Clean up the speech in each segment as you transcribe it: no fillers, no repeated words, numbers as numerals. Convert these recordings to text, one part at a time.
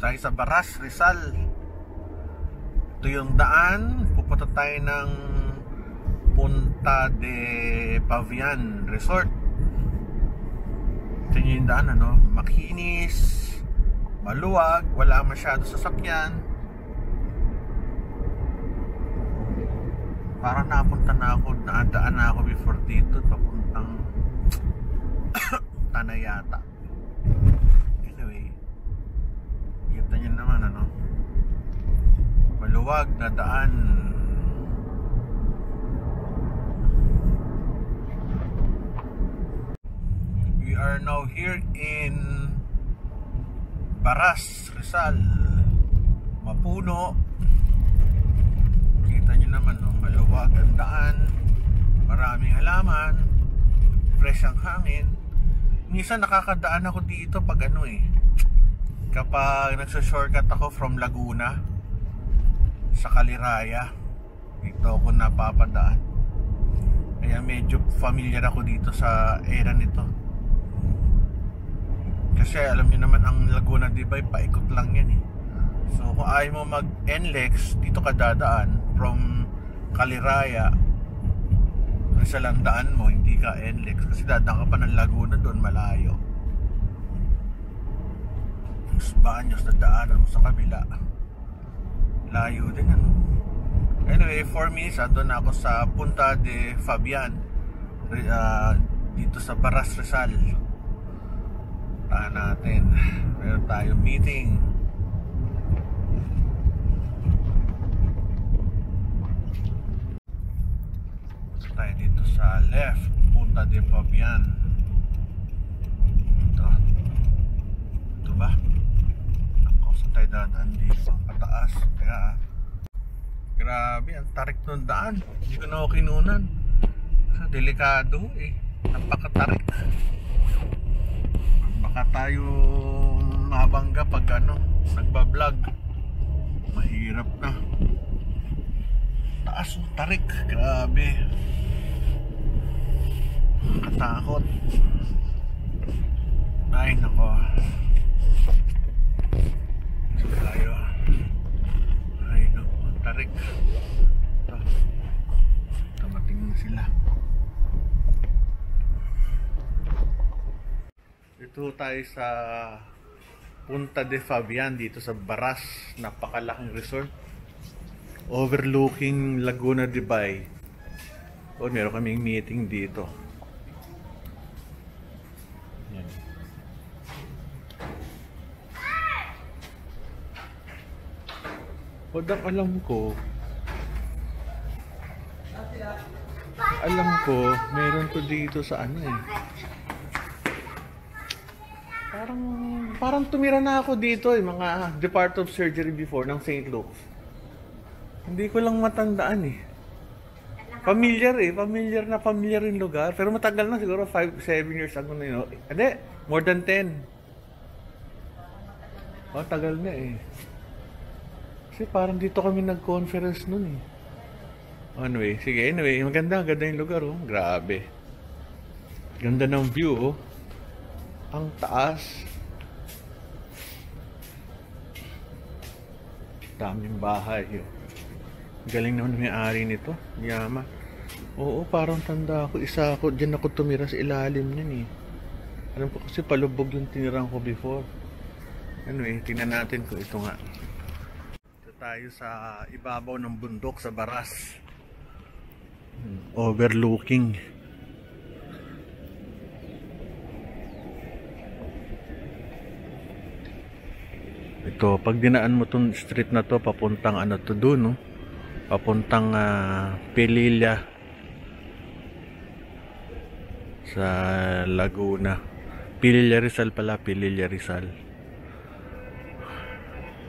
tayo sa Baras, Rizal. Ito yung daan. Pupunta tayo ng Punta de Pavian Resort. Ito yung daan, ano? Makinis, maluwag, wala masyado sasakyan. Parang napunta na ako, naadaan na ako before dito, papuntang Tanayata. Anyway, kita nyo naman, ano, maluwag na daan. We are now here in Baras, Rizal. Mapuno. Kita nyo naman, no? Maluwag ang daan, maraming halaman, fresh ang hangin. Minsan nakakadaan ako dito pag ano kapag nagsa-shortcut ako from Laguna sa Caliraya, dito ako napapadaan. Kaya medyo familiar ako dito sa area nito. Kasi alam niyo naman ang Laguna, di ba, paikot lang yan So kung ayaw mo mag-NLEX, dito ka dadaan from Caliraya. Sa landaan mo, hindi ka NLEX kasi dadaan ka pa ng Laguna, doon malayo. Tapos Baños, dadaanan mo sa kabila, layo din, ano. Anyway, 4 minutes doon ako sa Punta de Fabian, dito sa Baras, Rizal. Tahan natin, meron tayong meeting. Tayo dito sa left, Punta de Fabian. Ito ba? Ako, sa tayo dadaan dito, pataas. Kaya grabe, ang tarik ng daan. Hindi ko na ako kinunan. So, delikado napakatarik. Baka tayo mabangga pag nagbablog. Mahirap na. Taas, tarik, grabe. Katakot. Ay nako. So tayo. Ay nako, tarik. Tamating na sila. Ito tayo sa Punta de Fabian dito sa Baras. Napakalaking resort overlooking Laguna de Bay. Meron kaming meeting dito. Yan. Alam ko meron to dito sa parang tumira na ako dito mga Depart of Surgery before ng St. Luke's. Hindi ko lang matandaan Familiar familiar yung lugar. Pero matagal na, siguro 5-7 years ago na yun. Hindi, more than 10. Tagal na Kasi parang dito kami nag-conference nun Anyway, sige, maganda yung lugar Grabe. Ganda ng view Ang taas. Daming bahay Galing naman may-ari nito, yaman. Oo, parang tanda ako. Isa ako, dyan ako tumira sa ilalim niyan Alam ko kasi palubog yung tinirang ko before. Anyway, tingnan natin kung ito nga. Ito tayo sa ibabaw ng bundok sa Baras. Overlooking. Ito, pag dinaan mo tong street na to, papuntang to doon, papuntang Pililla sa Laguna. Pililla Rizal pala, Pililla Rizal.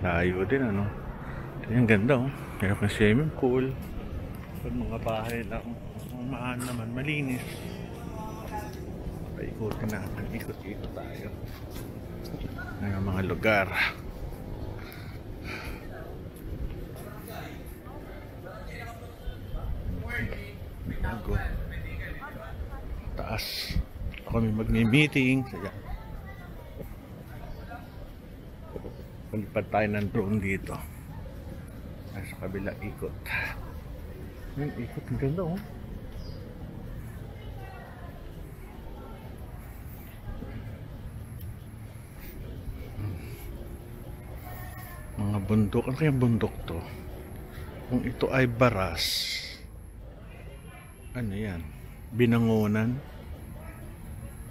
Layo din Ang ganda Meron kang swimming pool. Pag mga bahay lang naman, malinis. Paikutin natin, ikot-ikot tayo ng mga lugar. Taas kami magmi-meeting. Balik Lipad tayo ng drone dito. Nasa kabila ikot. Yung ikot, ang ganda oh. Mga bundok. Ano kayang bundok to? Kung ito ay Baras, ano yan? Binangonan?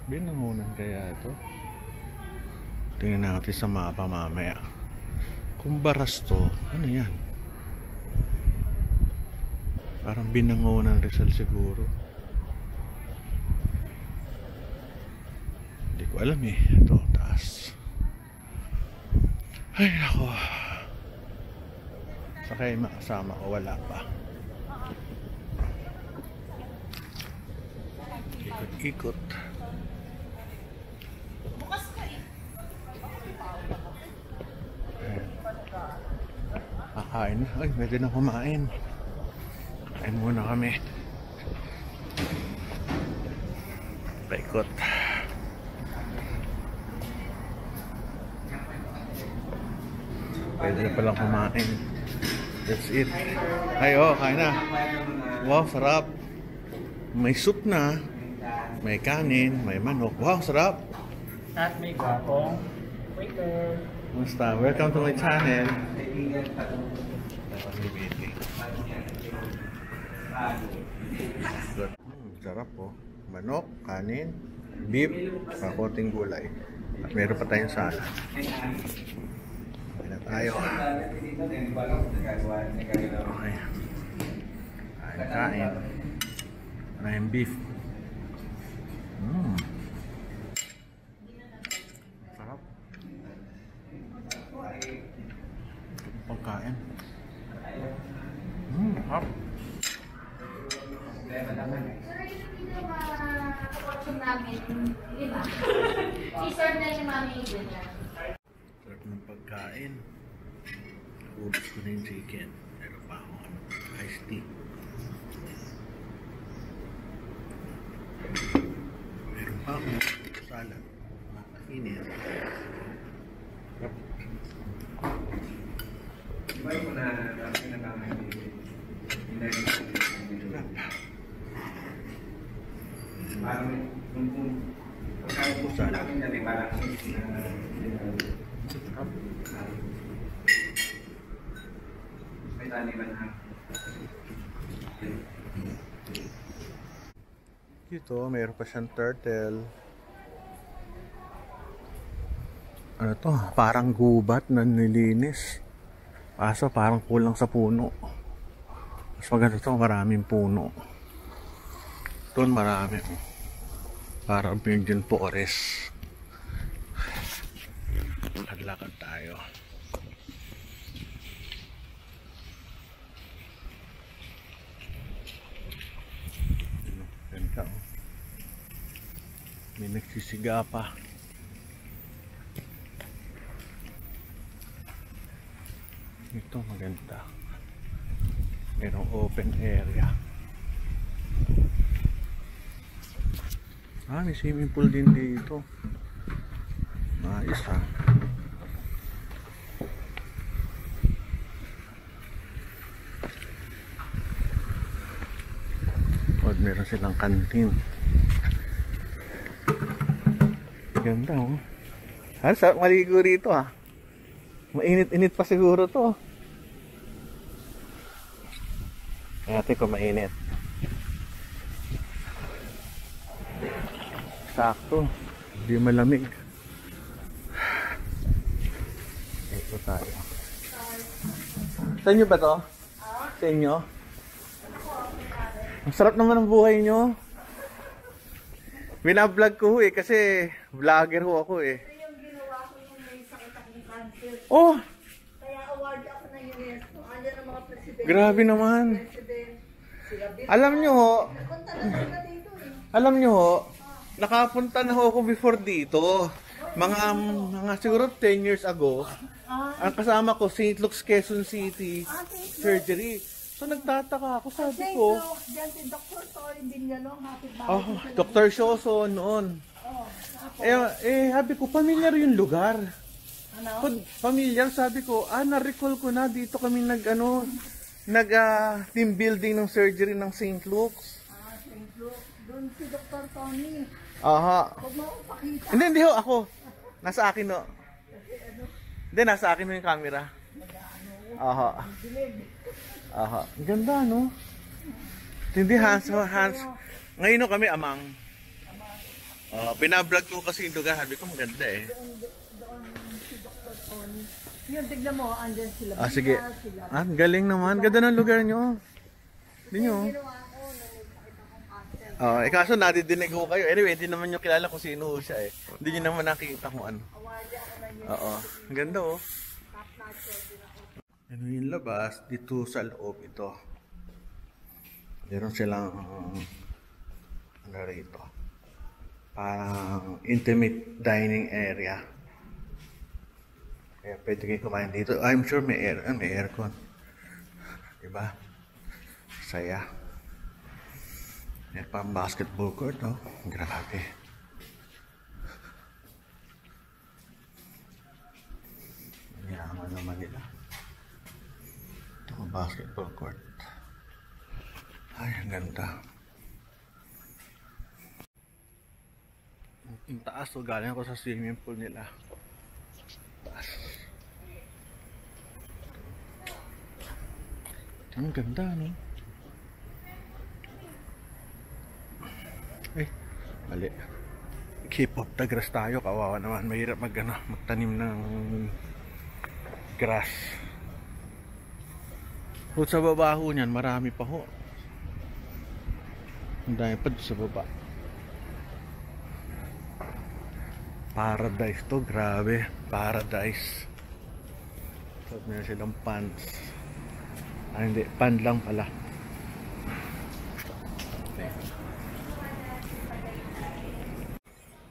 Binangonan kaya ito? Tingnan natin sa mapa mamaya. Kung Baras to, ano yan? Parang Binangonan Rizal siguro. Hindi ko alam eh. Ito, taas. Ay nako. Sakay makasama ko, wala pa. Ikot-ikot. Kakain na. Ay, pwede na kumain. Kain muna kami. Paikot. Pwede na palang kumain. That's it. Ay, oh, kain na. Wow, sarap. May soup na. May kanin, may manok. Wow, sarap. At may gwapong waiter. Kumusta? Welcome to my channel. Sarap po. Manok, kanin, beef, kakunting gulay. At meron pa tayong salad. Kain na tayo. Okay. Kain. Ano yung beef? Sarap. Pagkain. Sarap. I-serve na yung mami yung dinner. Sarap ng pagkain. Ubus ko na yung chicken. Meron pa akong iced tea. Meron pa akong salad. Init. Sarap. Ito, mayroon pa siyang turtle. Ano to? Parang gubat na nilinis. Kaso parang kulang sa puno. Mas maganda to, maraming puno. Doon marami. Parang Virgin Forest. Lakad-lakad tayo. Ganda oh. May nagsisiga pa. Ito maganda. Merong open area. Ah, may swimming pool din dito. Ayos ha. At meron silang kantin. Ganda oh. Ah, sarap maligo rito ha. Mainit-init pa siguro to. Natin kung mainit. Sakto. Hindi malamig. Ito tayo. Sa inyo ba to? Sa inyo? Ang sarap naman ang buhay nyo. Binablog ko kasi vlogger ho ako eh. Ito yung ginawa ko yung may sakit akong cancer. Oh! Kaya award ako ng UNESCO. Andiyan ang mga presidente. Grabe naman. Sila Bill. Alam nyo ho, Napunta na sila dito eh. alam nyo ho, nakapunta na ho ako before dito. Mga siguro 10 years ago. Ang kasama ko, St. Luke's, Quezon City surgery. So nagtataka ako, sabi ko. Diyan si Dr. Toy Binyalong, happy birthday. Oh, Dr. Shoso noon. Sabi ko, familiar yung lugar. Familiar, sabi ko, na-recall ko na, dito kami team building ng surgery ng St. Luke's. St. Luke. Doon si Dr. Tony. Aha. Huwag mo akong pakita. Hindi ho, ako. Nasa akin ho. Hindi, nasa akin ho yung camera. Aha. Aha. Ang ganda, no? Hindi, hands. Ngayon ho kami, amang. Binablog ko kasi yung lugar. Sabi ko, maganda eh. Doon si Dr. Tony. Yun, tignan mo, andyan sila. Sige. Galing naman. Ganda ng lugar nyo. Hindi nyo. Ginawa ko, nakita kong after. Kaso nadidinig ko kayo. Anyway, hindi naman nyo kilala kung sino siya eh. Hindi nyo naman nakikita kung ano. Awarded ako na yun. Oo. Ang ganda oh. Top notcher din ako. Ano yung labas? Dito sa loob ito. Meron silang ano rito. Parang intimate dining area. Kaya pwede kayo kumain dito. I'm sure may aircon. Diba? Saya. May pang basketball court, no? Grabe. Yaman naman nila. Ito ang basketball court. Ay, ang ganda. Ang taas, so galing ako sa swimming pool nila. Taas. Ang ganda, no? Eh, mali. Keep up the grass tayo, kawawa naman. Mahirap magtanim ng grass. Kung sa baba ho niyan, marami pa ho. Ang dami pa sa baba. Paradise to, grabe. Paradise. So, meron silang pants. Hindi, pan lang pala.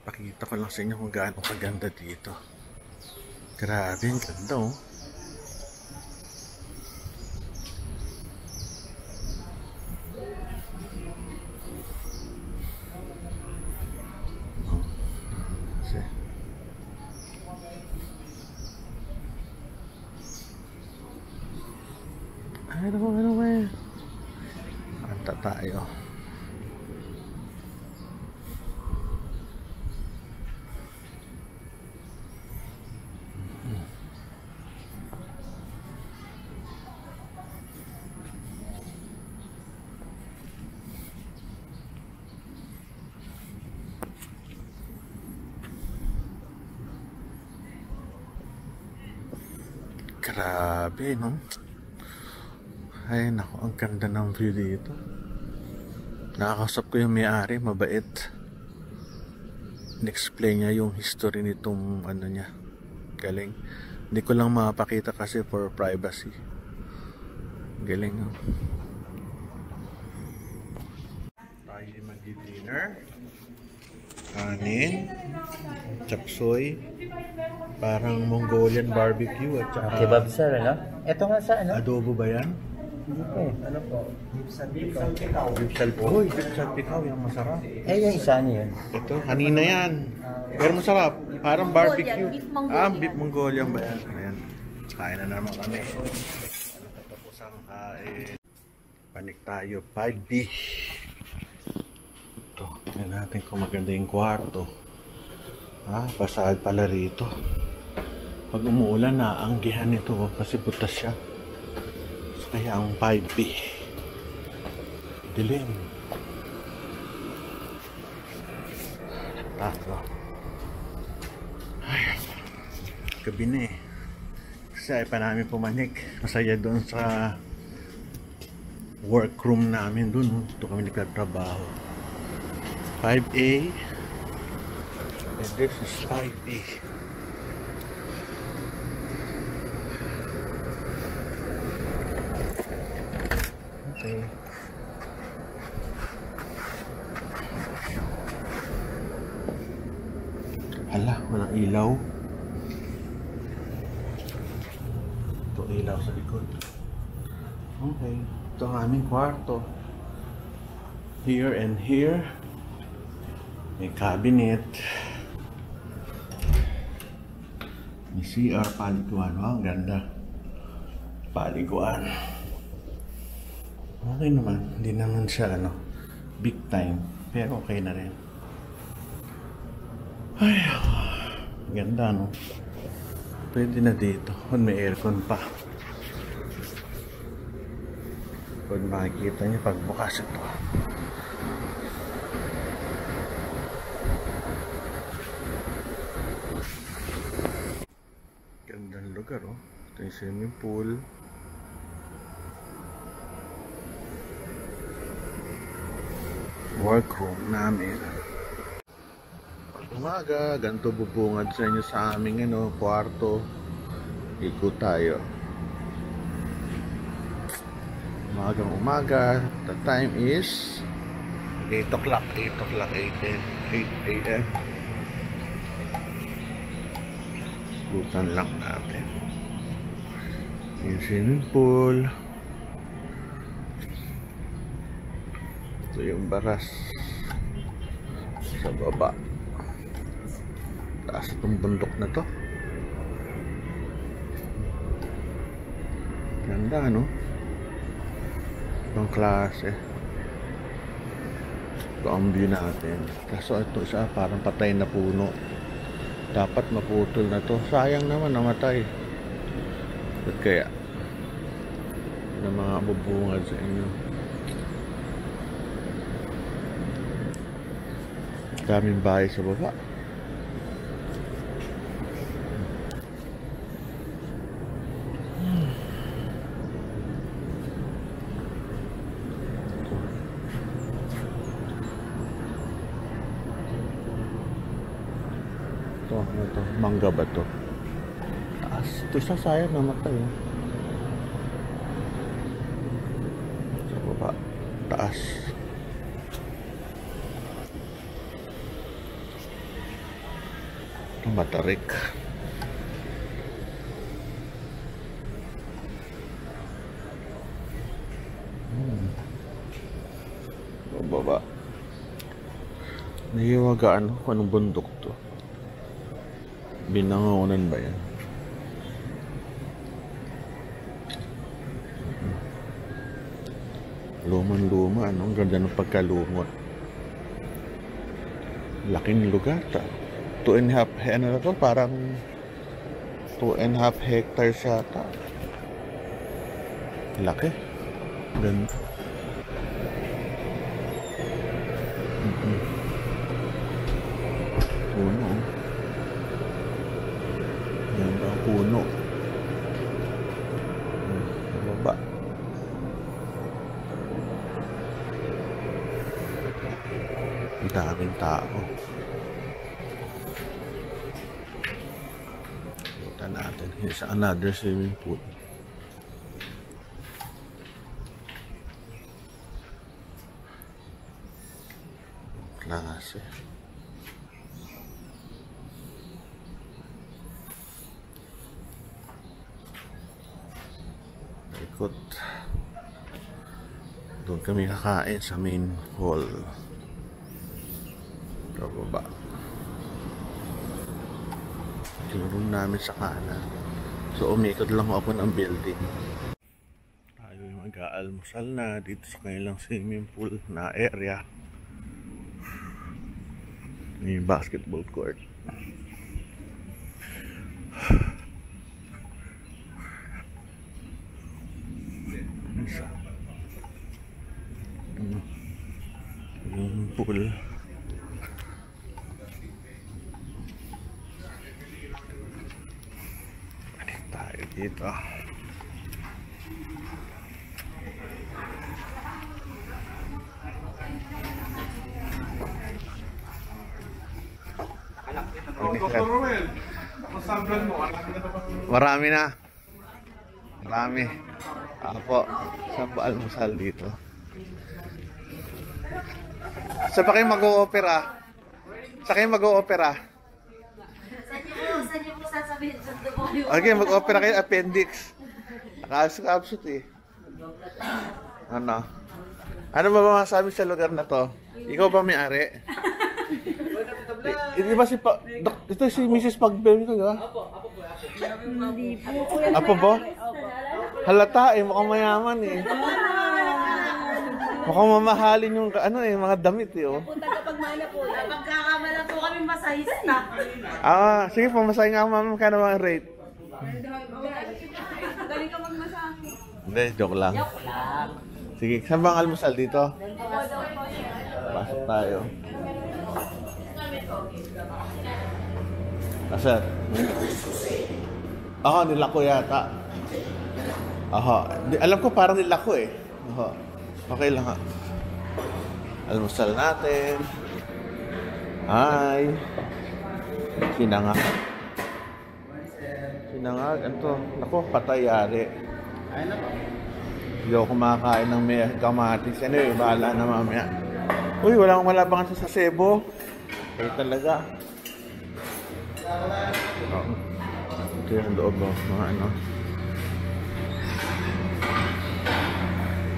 Pakita ko lang sa inyo kung gaano kaganda dito. Grabe, ang ganda oh. Ano ba? Kanta tayo. Grabe, no? Ay, naku, ang ganda ng view dito. Nakakausap ko yung may-ari, mabait. In-explain niya yung history nitong ano niya. Galing. Hindi ko lang mapakita kasi for privacy. Galing, no? Tayo mag-dinner. Kanin. Chapsoy. Parang Mongolian barbecue at saka Kebab sir, ano? Ito nga sa ano? adobo ba yan? Hindi po. Ano po? Beef salpikaw. Uy, beef salpikaw, yung masarap. Eh, yung isa niyo yun. Ito, kanina yan. Pero masarap. Parang barbecue. Beef Mongolian. Beef Mongolian ba yan? Ayan. Kain na naman kami. Tapos ang kain. Panik tayo. 5B. Ito. Tignan natin kung maganda yung kwarto. Basag pala rito. Pag umuulan, naanggihan ito kasi butas siya. So, kaya ang 5B. Dilim. Tato. Ay, gabi na eh. Kasi ay pa namin pumanik. Masaya doon sa workroom namin doon. Ito kami nagtatrabaho. 5A. And this is 5B. Okay. Hala, walang ilaw. Ito ilaw sa likod. Okay. Ito ang aming kwarto. Here and here. May cabinet. May CR paliguan. Oh, ang ganda. Paliguan. Okay naman. Hindi naman siya big time. Pero okay na rin. Ay, ganda no. Pwede na dito. Kung may aircon pa. Kung makikita niyo pagbukas ito. Gandang lugar oh. Ito yung swimming pool. Workroom namin. Umaga, ganito bubungad sa inyo sa aming kwarto. Ikot tayo. Umagang umaga. The time is 8 o'clock. 8 a.m. Ikutan lang natin. Yung swimming pool. Ito yung baras sa baba. Taas itong bundok na to. Ganda no? Ibang klase. Ito ang view natin. Kaso ito isa parang patay na puno. Dapat maputol na to. Sayang naman namatay. Ba't kaya? Na mga bubungad sa inyo. Daming bahay sa baba. Ito, mangga ba to? Taas. Ito isa sayang namatay. Sa baba. Taas. Ito matarik. Sa baba. Nahiwagaan kung anong bundok to. Binangonan ba yan? Luman-luma, ang ganda ng pagkalumot. Laking lugar ta. 2.5 ano na to? Parang 2.5 hectares yata. Laki. Ganda. Puno. Ganda ang puno. Baba. Ang daming tao. Punta natin. Here's another swimming pool. Klase. Ikot. Doon kami kakain sa main hall. Sa baba. Yung room namin sa kanan. So umikot lang ako ng building. Tayo yung mag-aalmusal na dito sa kanilang swimming pool na area. May basketball court. Isa. Yung pool. Balik tayo dito. Dr. Ruel, masabihan mo, Marami na. Marami. Apo, saan ba almusal dito? Saan pa kayo mag-o-opera? Saan kayo mag-o-opera? Saan niyo po sasabihin sa dugo? Okay, mag-opera kayo appendix. Nakasukabsut eh. Ano? Ano ba masasabi sa lugar na to? Ikaw ba may-ari? Di ba ito si Mrs. Pagbel nito, di ba? Hindi po. Apo ba? Halata eh, mukhang mayaman eh. Mukhang mamahalin yung ano eh, mga damit eh. Oh. Tagapagmana po yan. Pagkakamala po kami masahista. Sige po, masahin nga ma'am, kano mga rate? Galing ka magmasahe. Hindi, joke lang. Sige, saan bang almusal dito? Pasok tayo. Sir. Ako, nilako yata. Ako, alam ko parang nilako eh. Ako, okay lang ha. Almusal natin. Hi. Sinangag. Sinangag, ano? Naku, patay-yari. Hindi ako kumakain ng may kamatis. Anyway, bahala na mamaya. Uy, wala bang sa sebo. Kaya talaga. Ito yung loob mo, mga ano.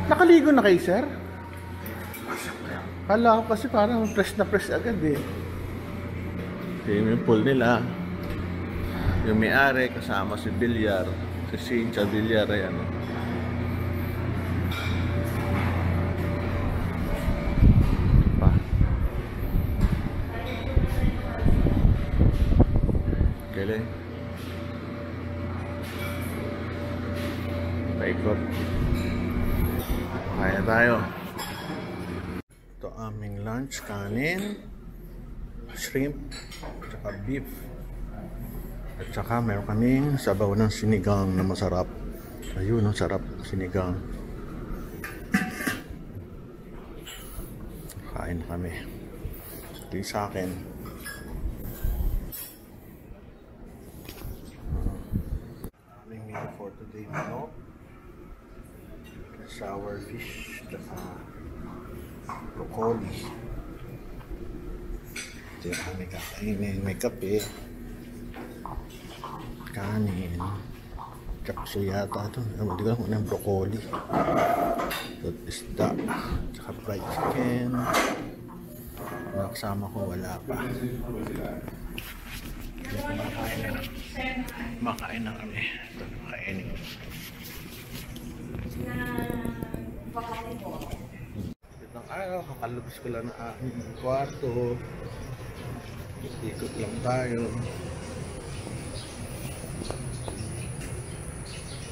Nakaligo na kayo, sir? Kala ko kasi parang press na press agad eh. Yung pool nila. Yung may-ari kasama si Villar. Si Cynthia Villar ay ano. Pa. Galing. Paikot. Kaya tayo. Ito aming lunch, kanin, shrimp, tsaka beef. At saka meron kaming sabaw ng sinigang na masarap. Ayun, ang sarap sinigang. Kain kami. Ito yung sa akin. Aming meal for today, no? Sour fish, tsaka broccoli. Ito yung aming kakainin. May kape. Kanin. Kapso yata ito. Hindi ko lang kung ano yung broccoli. At isda. Tsaka fried chicken. Nakasama ko wala pa. Makain na kami. Ito na makainin ko. Itong araw, kakalabas ko lang na aking kwarto. Ikot lang tayo.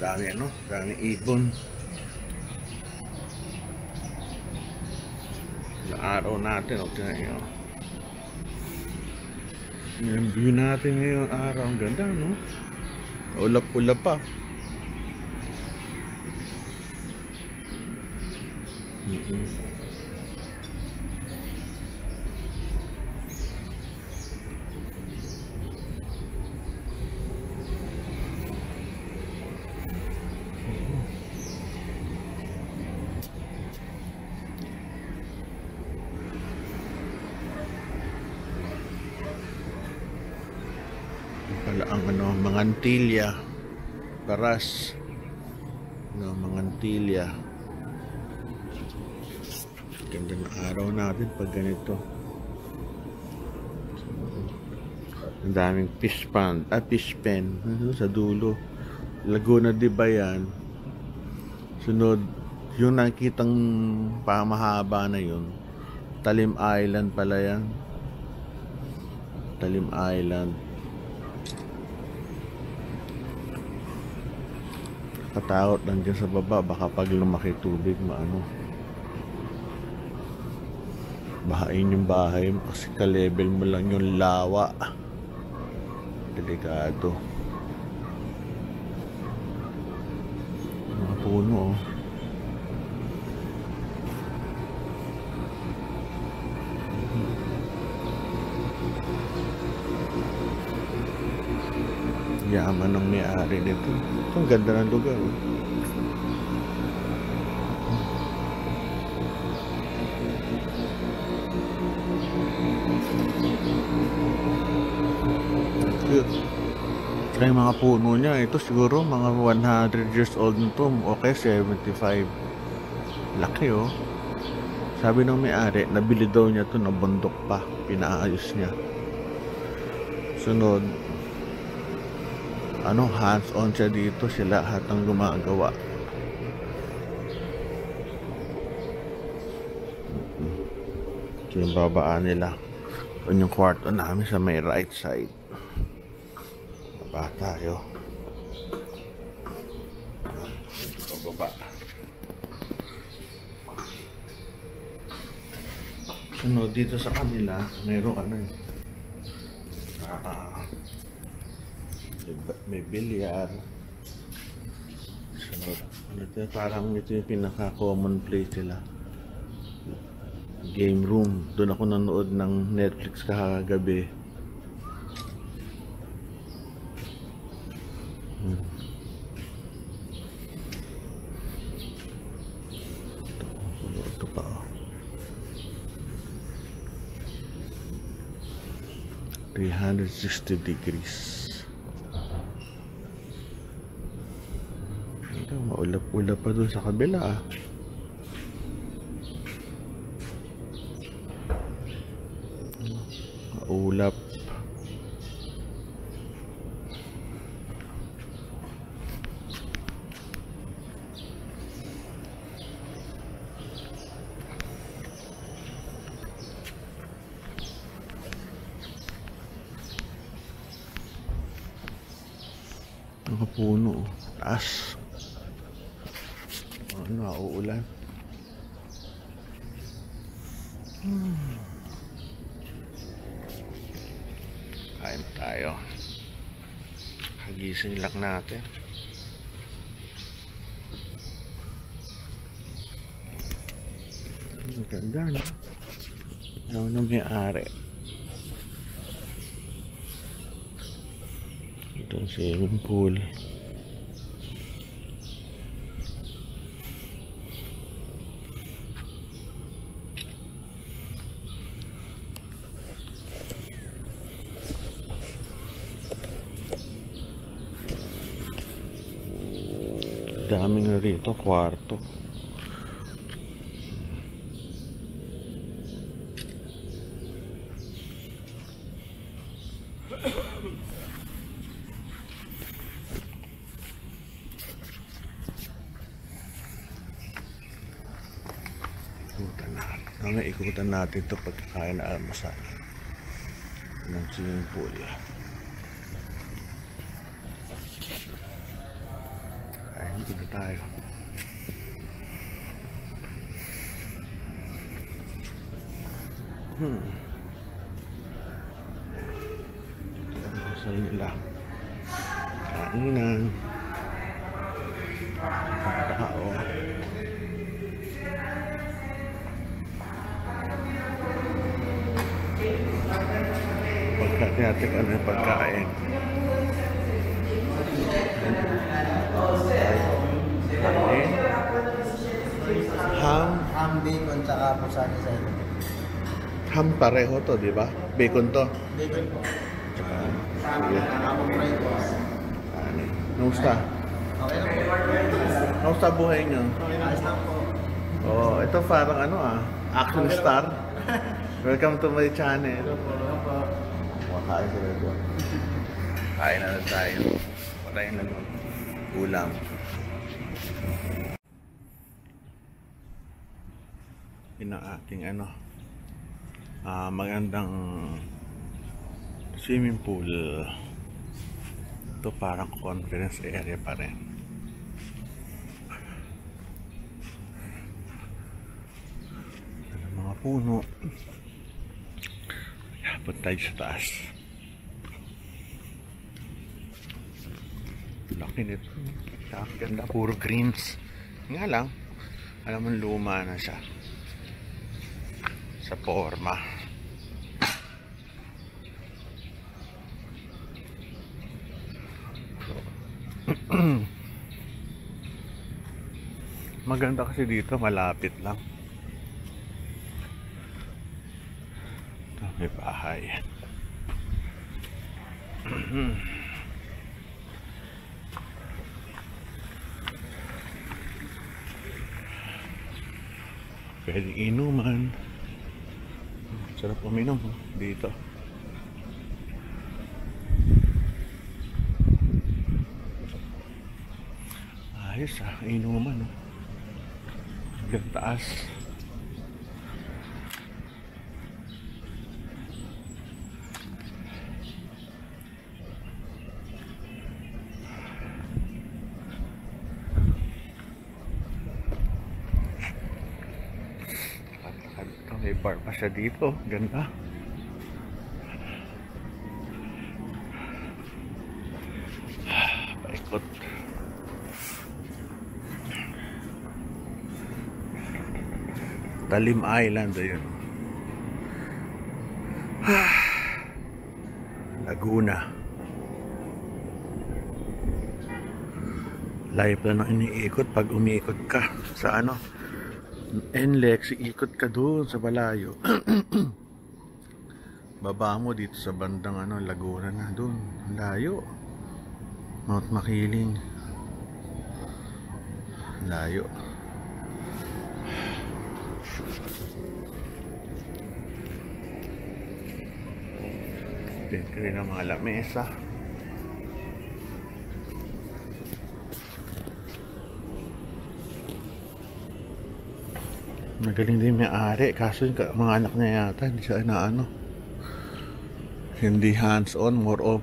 Dami ano, dami ibon. Yung araw natin, tingnan nyo. Yung view natin ngayong araw, ang ganda no? Ulap-ulap pa. Pala ang ano, mga Antilya, Paras, no, mga Antilya. Ganda ng araw natin pag ganito. Ang daming fish pond, fish pen sa dulo. Laguna de Bayan. Sunod, yung nakikitang pamahaba na yun, Talim Island pala yan. Talim Island. Katakot lang dyan sa baba, baka pag lumaki tubig maano, bahain yung bahay mo kasi ka-level mo lang yung lawa. Delikado. Mga puno oh. Yaman ng may-ari nito. Ito ang ganda ng lugar. Cute. Saka yung mga puno niya, ito siguro mga 100 years old nito. Okay, 75. Laki oh. Sabi ng may-ari, nabili daw niya ito na bundok pa. Pinaayos niya. Sunod, ano, hands-on siya dito, sila lahat ang gumagawa. Ito yung babaan nila. Ito yung kwarto namin sa may right side. Baba tayo. Baba. Sunod dito sa kanila, mayroong ano eh. May bilyar. Sunod. Ito, parang ito yung pinaka-common place nila. Game room. Doon ako nanood ng Netflix kagabi. Ito pa oh. 360 degrees. Ito, maulap-ulap pa doon sa kabila ah. Maulap. Nakapuno, taas. Ano, uulan. Kain tayo. Hagising lang natin. Ang ganda, no? Ano na may-ari? Itong swimming pool. Daming na rito, kwarto. Ikutan natin ito pagkakain na almusal ng swimming pool. Kain dito tayo. Ito ang almusal nila. Kainan. Tao. Natin ano yung pagkain. Ham, bacon, tsaka pusani sa ito. Ham pareho to, di ba? Bacon to. Bacon po. Tsaka, sige. Kamusta? Okay lang po. Kamusta buhay nyo? Ayos lang po. Oh, ito parang ano action star. Welcome to my channel. Kain sila doon. Kain na tayo. Patayin na doon. Ulam. Yun ang ating magandang swimming pool. Ito parang conference area pa rin. Mga puno. Punta tayo sa taas. Laki nito. Ganda, puro greens. Nga lang, alam mo luma na siya. Sa forma. Maganda kasi dito, malapit lang. Ito, may bahay. Pwedeng inuman. Sarap uminom dito. Ayos inuman. Hanggang taas. May bar pa siya dito. Ganda. Paikot. Talim Island ayun. Laguna. Layo pa nang iniikot pag umiikot ka sa ano NLEX, ikot ka doon sa Balayo. Baba mo dito sa bandang Laguna na doon. Layo. Mount Makiling. Layo. Dito rin ang mga lamesa. Magaling din may-ari, kaso yung mga anak niya yata hindi siya hindi hands-on, more of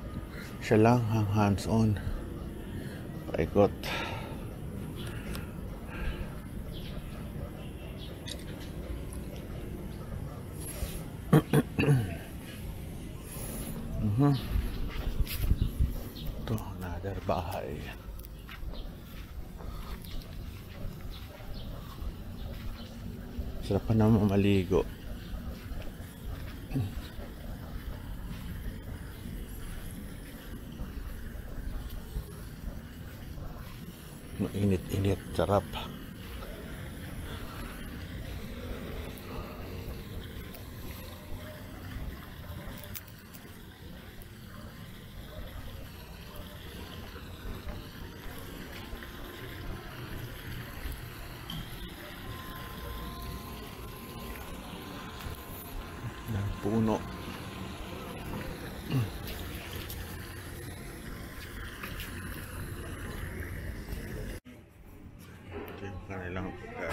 siya lang ang hands-on. Paikot. Ito, another bahay. Sarap pa naman maligo. Mainit-init, sarap. Puno. Ito yung kanilang lugar.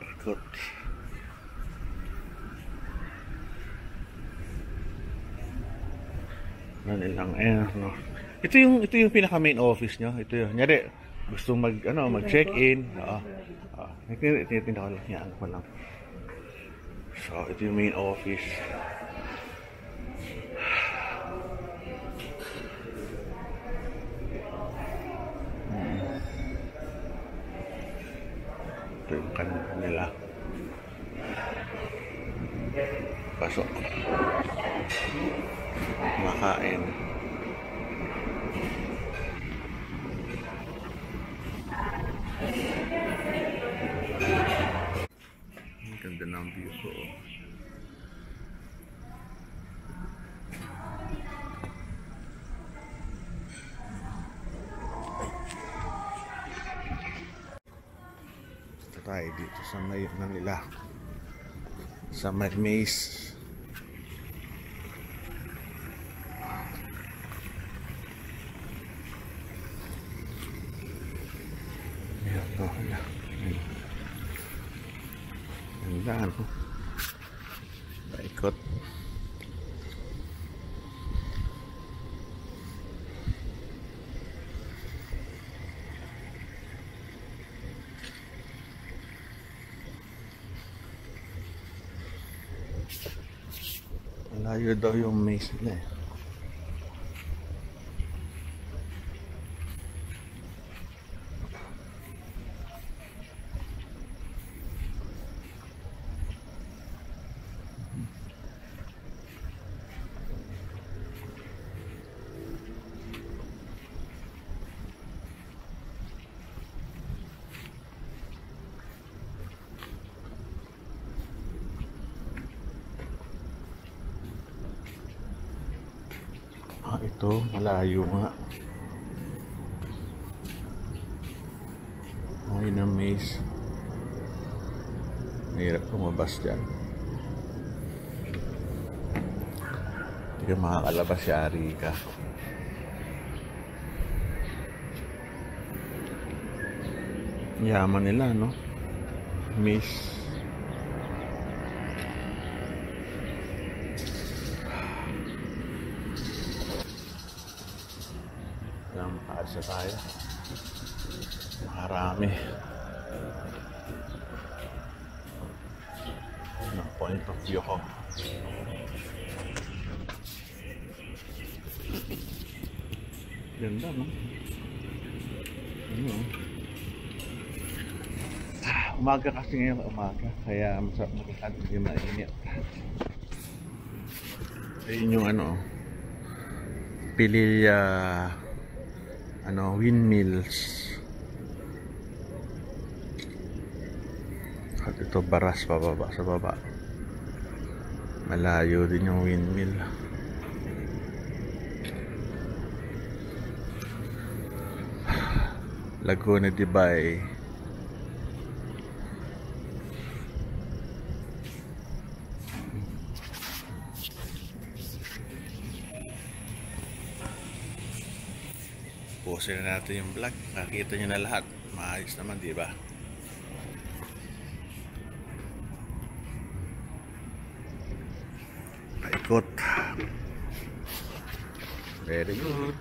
Ikot. Kanilang Ito yung pinaka main office nyo. Ito yung nyari gusto mag-check-in. Tinitinda ko lang yan ko lang. So, ito yung main office. Ito yung kanila. Pasok. Makain. Ang ganda ng view ko. Ito tayo dito sa may nila. Sa may maze. Ganda, paikot. Malayo daw yung maze nila eh. Ito, malayo nga. Ay na maze. Mahirap lumabas dyan. Hindi ka makakalabas si Arika. Yaman nila, no? Miss. Alam, paasa tayo. Marami. Ang point of view ko. Ganda, no? Ano? Umaga kasi ngayon, umaga. Kaya masarap masyado, hindi mainit. Ayun yung ano, Pililya, windmills. At ito baras pababa sa baba. Malayo din yung windmill. Laguna de Bay. Pusin na natin yung vlog. Nakita nyo na lahat. Maayos naman, di ba? Paikot. Very good.